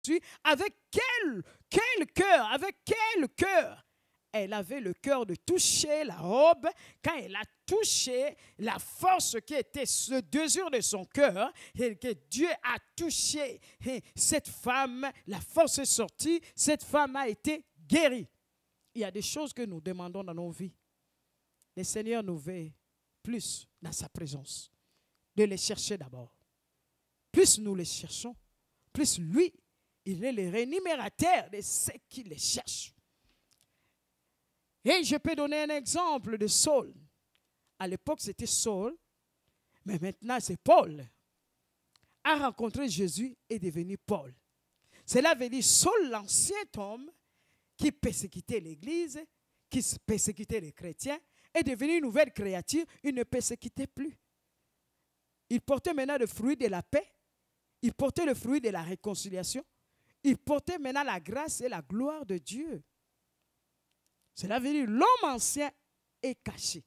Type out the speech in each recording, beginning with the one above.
sortie, avec quel cœur, avec quel cœur? Elle avait le cœur de toucher la robe. Quand elle a touché, la force qui était ce désir de son cœur, et que Dieu a touché cette femme, la force est sortie, cette femme a été guérie. Il y a des choses que nous demandons dans nos vies. Le Seigneur nous veut plus dans sa présence, de les chercher d'abord. Plus nous les cherchons, plus lui, il est le rémunérateur de ceux qui les cherchent. Et je peux donner un exemple de Saul. À l'époque, c'était Saul, mais maintenant, c'est Paul. A rencontré Jésus et est devenu Paul. Cela veut dire Saul, l'ancien homme qui persécutait l'Église, qui persécutait les chrétiens, est devenu une nouvelle créature. Il ne persécutait plus. Il portait maintenant le fruit de la paix. Il portait le fruit de la réconciliation. Il portait maintenant la grâce et la gloire de Dieu. Cela veut dire l'homme ancien est caché.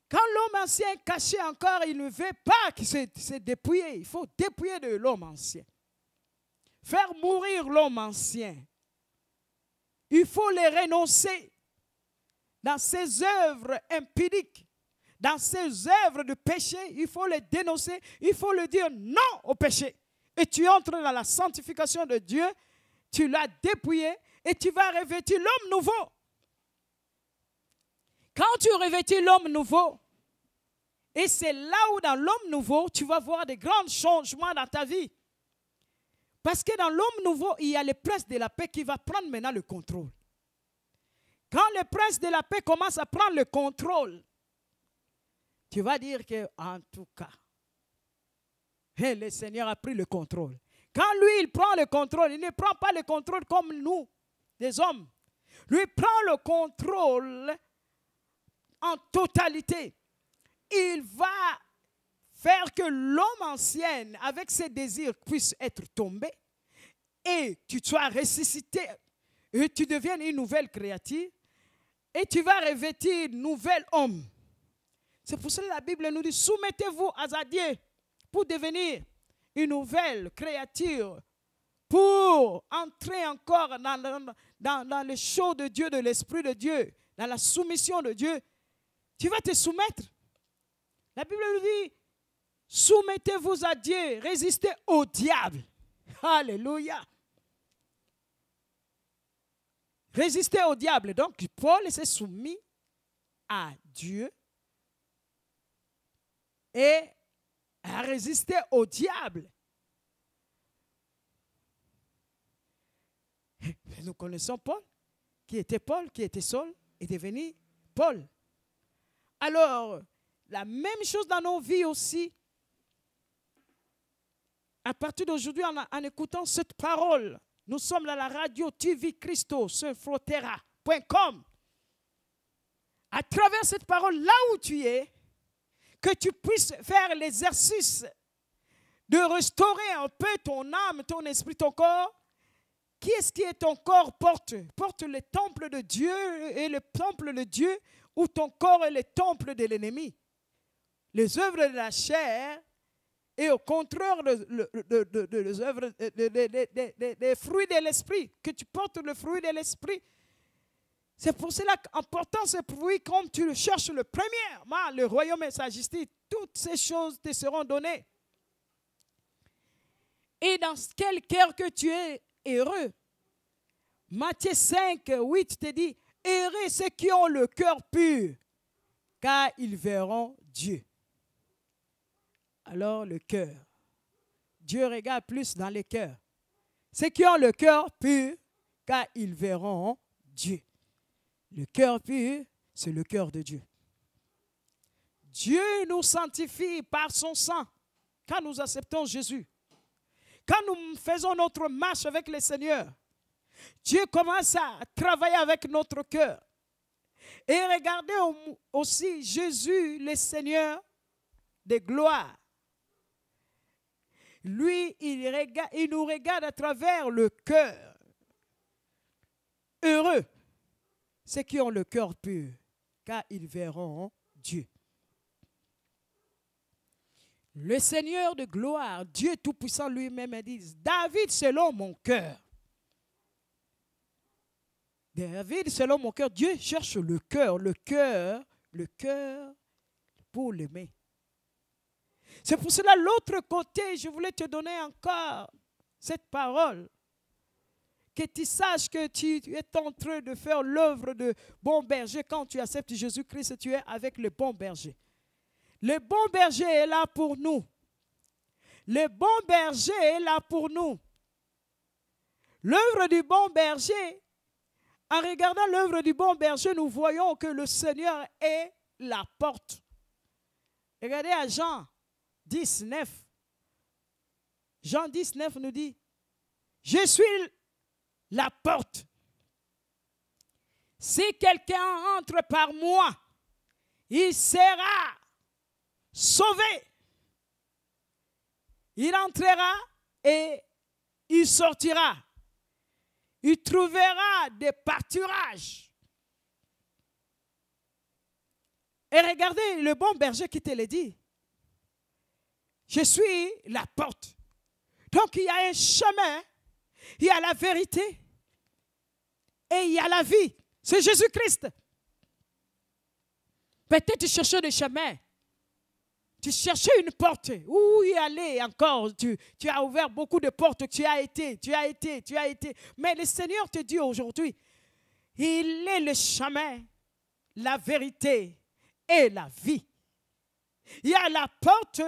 Quand l'homme ancien est caché encore, il ne veut pas qu'il se dépouille. Il faut dépouiller de l'homme ancien. Faire mourir l'homme ancien. Il faut les renoncer dans ses œuvres impudiques, dans ses œuvres de péché. Il faut les dénoncer. Il faut le dire non au péché. Et tu entres dans la sanctification de Dieu. Tu l'as dépouillé. Et tu vas revêtir l'homme nouveau. Quand tu revêtis l'homme nouveau, et c'est là où dans l'homme nouveau, tu vas voir des grands changements dans ta vie. Parce que dans l'homme nouveau, il y a le prince de la paix qui va prendre maintenant le contrôle. Quand le prince de la paix commence à prendre le contrôle, tu vas dire que, en tout cas, le Seigneur a pris le contrôle. Quand lui, il prend le contrôle, il ne prend pas le contrôle comme nous, des hommes. Lui prend le contrôle en totalité. Il va faire que l'homme ancien, avec ses désirs, puisse être tombé et tu sois ressuscité et tu deviennes une nouvelle créature et tu vas revêtir un nouvel homme. C'est pour cela que la Bible nous dit, soumettez-vous à Dieu pour devenir une nouvelle créature, pour entrer encore dans le show de Dieu, de l'Esprit de Dieu, dans la soumission de Dieu. Tu vas te soumettre. La Bible nous dit, soumettez-vous à Dieu, résistez au diable. Alléluia. Résistez au diable. Donc, Paul s'est soumis à Dieu et a résisté au diable. Nous connaissons Paul, qui était Saul, est devenu Paul. Alors, la même chose dans nos vies aussi. À partir d'aujourd'hui, en écoutant cette parole, nous sommes dans la radio TV Christo sur Frotera.com. À travers cette parole, là où tu es, que tu puisses faire l'exercice de restaurer un peu ton âme, ton esprit, ton corps. Qui est-ce qui est ton corps porte? Porte le temple de Dieu et le temple de Dieu, ou ton corps est le temple de l'ennemi. Les œuvres de la chair et au contraire les œuvres des fruits de l'esprit, que tu portes le fruit de l'esprit. C'est pour cela qu'en portant ce fruit, comme tu cherches le premier, le royaume et sa justice, toutes ces choses te seront données. Et dans quel cœur que tu es heureux. Matthieu 5, 8 te dit, heureux ceux qui ont le cœur pur, car ils verront Dieu. Alors le cœur. Dieu regarde plus dans les cœurs. Ceux qui ont le cœur pur, car ils verront Dieu. Le cœur pur, c'est le cœur de Dieu. Dieu nous sanctifie par son sang quand nous acceptons Jésus. Quand nous faisons notre marche avec le Seigneur, Dieu commence à travailler avec notre cœur. Et regardez aussi Jésus, le Seigneur de gloire. Lui, il nous regarde à travers le cœur. Heureux ceux qui ont le cœur pur, car ils verront Dieu. Le Seigneur de gloire, Dieu Tout-Puissant lui-même, a dit, David selon mon cœur. David selon mon cœur, Dieu cherche le cœur pour l'aimer. C'est pour cela, l'autre côté, je voulais te donner encore cette parole. Que tu saches que tu es en train de faire l'œuvre de bon berger. Quand tu acceptes Jésus-Christ, tu es avec le bon berger. Le bon berger est là pour nous. Le bon berger est là pour nous. L'œuvre du bon berger, en regardant l'œuvre du bon berger, nous voyons que le Seigneur est la porte. Regardez à Jean 10, 9. Jean 10, 9 nous dit, je suis la porte. Si quelqu'un entre par moi, il sera sauvé. Il entrera et il sortira. Il trouvera des pâturages. Et regardez le bon berger qui te le dit. Je suis la porte. Donc il y a un chemin, il y a la vérité et il y a la vie. C'est Jésus-Christ. Peut-être tu cherchais des chemins. Tu cherchais une porte. Où y aller encore? Tu as ouvert beaucoup de portes. Tu as été. Mais le Seigneur te dit aujourd'hui, il est le chemin, la vérité et la vie. Il y a la porte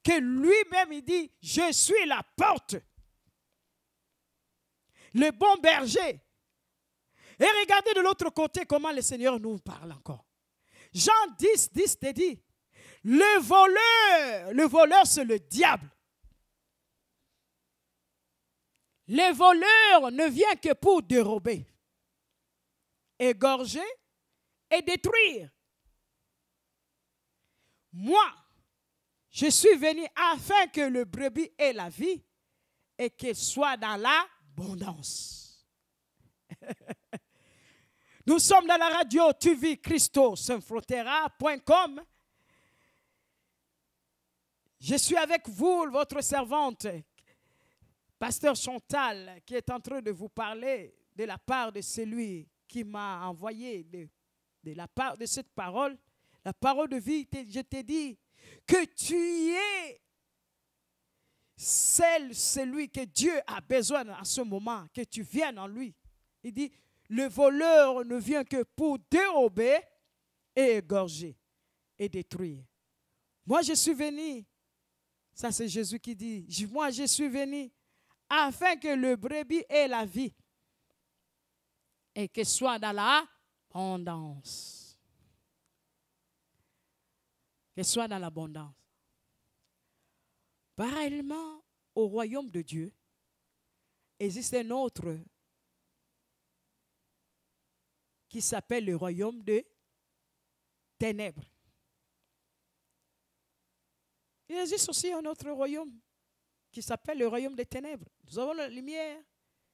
que lui-même il dit, je suis la porte. Le bon berger. Et regardez de l'autre côté comment le Seigneur nous parle encore. Jean 10, 10 te dit, le voleur c'est le diable. Le voleur ne vient que pour dérober, égorger et détruire. Moi, je suis venu afin que le brebis ait la vie et qu'elle soit dans l'abondance. Nous sommes dans la radio tuvichristo.com. Je suis avec vous, votre servante, Pasteur Chantal, qui est en train de vous parler de la part de celui qui m'a envoyé de la part de cette parole, la parole de vie. Je t'ai dit que tu es celui que Dieu a besoin en ce moment, que tu viennes en lui. Il dit, le voleur ne vient que pour dérober et égorger et détruire. Moi, je suis venu, ça c'est Jésus qui dit, moi je suis venu afin que le brebis ait la vie et que soit dans l'abondance. Que soit dans l'abondance. Parallèlement au royaume de Dieu, existe un autre qui s'appelle le royaume de ténèbres. Il existe aussi un autre royaume qui s'appelle le royaume des ténèbres. Nous avons la lumière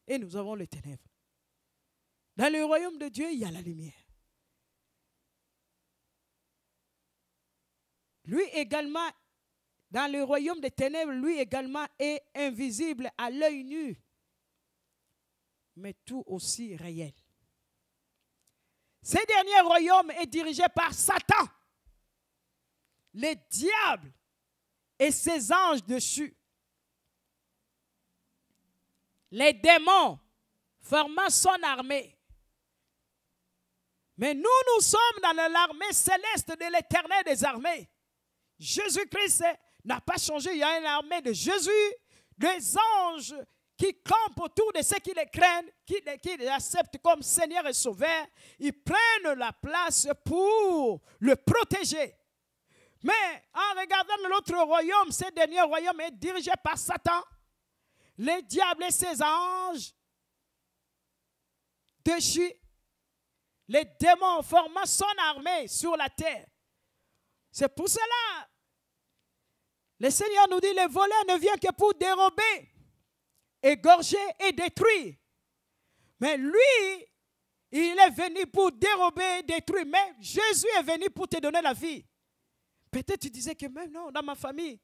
et nous avons les ténèbres. Dans le royaume de Dieu, il y a la lumière. Lui également, dans le royaume des ténèbres, lui également est invisible à l'œil nu, mais tout aussi réel. Ce dernier royaume est dirigé par Satan, le diable et ses anges dessus. Les démons formant son armée. Mais nous sommes dans l'armée céleste de l'Éternel des armées. Jésus-Christ n'a pas changé. Il y a une armée de Jésus, des anges qui campent autour de ceux qui les craignent, qui les acceptent comme Seigneur et Sauveur. Ils prennent la place pour le protéger. Mais en regardant l'autre royaume, ce dernier royaume est dirigé par Satan, le diable et ses anges dessus, les démons formant son armée sur la terre. C'est pour cela, le Seigneur nous dit, le voleur ne vient que pour dérober, égorger et détruire. Mais lui, il est venu pour dérober et détruire. Mais Jésus est venu pour te donner la vie. Peut-être tu disais que même non, dans ma famille,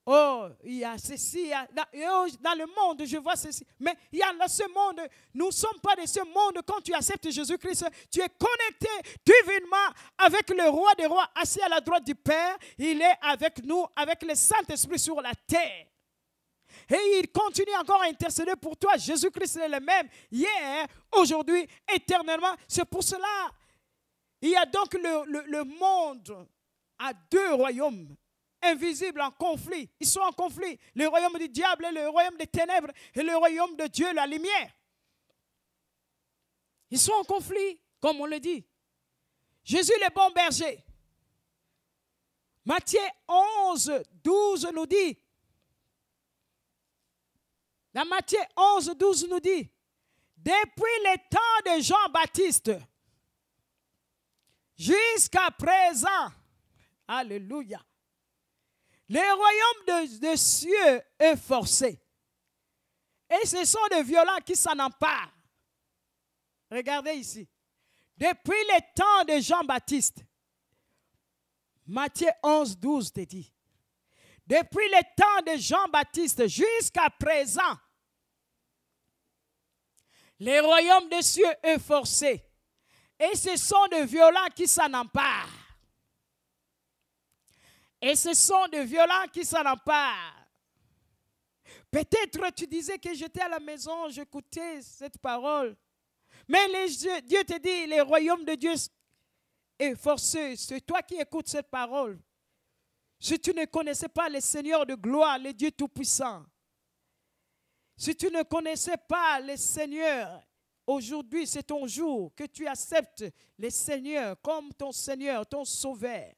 oh, il y a ceci, dans le monde, je vois ceci. Mais il y a dans ce monde, nous ne sommes pas de ce monde. Quand tu acceptes Jésus-Christ, tu es connecté divinement avec le roi des rois, assis à la droite du Père. Il est avec nous, avec le Saint-Esprit sur la terre. Et il continue encore à intercéder pour toi. Jésus-Christ est le même, hier, aujourd'hui, éternellement. C'est pour cela, il y a donc le monde à deux royaumes. Invisibles, en conflit. Ils sont en conflit. Le royaume du diable et le royaume des ténèbres et le royaume de Dieu, la lumière. Ils sont en conflit, comme on le dit. Jésus le bon berger. Matthieu 11, 12 nous dit. Dans Matthieu 11, 12 nous dit. Depuis le temps de Jean-Baptiste jusqu'à présent. Alléluia. Le royaume des cieux est forcé. Et ce sont des violents qui s'en emparent. Regardez ici. Depuis le temps de Jean-Baptiste, Matthieu 11, 12 te dit. Depuis le temps de Jean-Baptiste jusqu'à présent, le royaume des cieux est forcé. Et ce sont des violents qui s'en emparent. Et ce sont des violents qui s'en emparent. Peut-être tu disais que j'étais à la maison, j'écoutais cette parole. Mais Dieu te dit, le royaume de Dieu est forcé. C'est toi qui écoutes cette parole. Si tu ne connaissais pas le Seigneur de gloire, le Dieu Tout-Puissant. Si tu ne connaissais pas le Seigneur, aujourd'hui c'est ton jour que tu acceptes le Seigneur comme ton Seigneur, ton Sauveur.